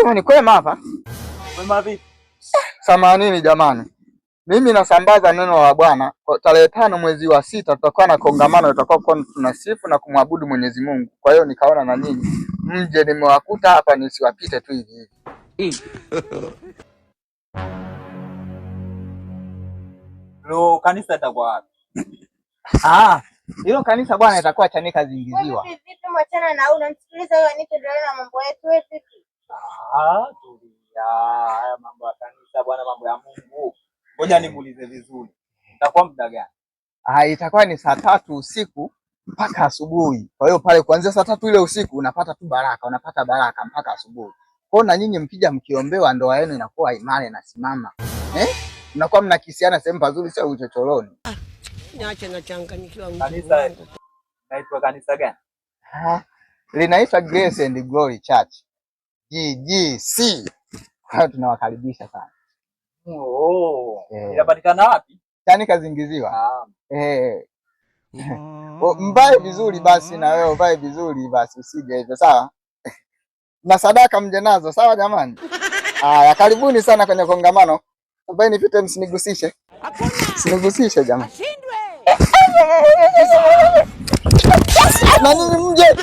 Jamani kwema hapa. Kwema vipi? Samanini jamani. Mimi nasambaza neno la Bwana. Tarehe 5 mwezi wa 6 tutakuwa na kongamano, tutakuwa tunasifu na kumwabudu Mwenyezi Mungu. Kwa hiyo nikaona na nyinyi mje, nimewakuta hapa nisiwapite tu hivi hivi. Lo, kanisa itakuwa wapi? Hilo kanisa bwana itakuwa Chanika Zingiziwa. Vipi mwachana na unamsikiliza wewe Anita ndio na mambo yetu wewe vipi? Tulia. Haya mambo ya kanisa bwana, mambo ya Mungu. Ngoja nimuulize vizuri. Itakuwa muda gani? Itakuwa ni saa 3 usiku mpaka asubuhi. Kwa hiyo pale kuanzia saa 3 ile usiku unapata tu baraka, unapata baraka mpaka asubuhi. Kwa hiyo na nyinyi mkija mkiombewa ndoa yenu inakuwa imara na simama. Mnakuwa mnakisiana sehemu pazuri, sio uchochoroni. Niache na changanyikiwa Mungu. Kanisa naitwa kanisa gani? Linaitwa Grace and Glory Church. GGC. Kwa hiyo tunawakaribisha sana. Inapatikana wapi? Chanika Zingiziwa. Mbaye vizuri basi na wewe uvae vizuri basi usije hivyo sawa? Na sadaka mje nazo sawa jamani? Karibuni sana kwenye kongamano. Ambaye nipite msinigusishe. Sinigusishe jamani. Na nini mje?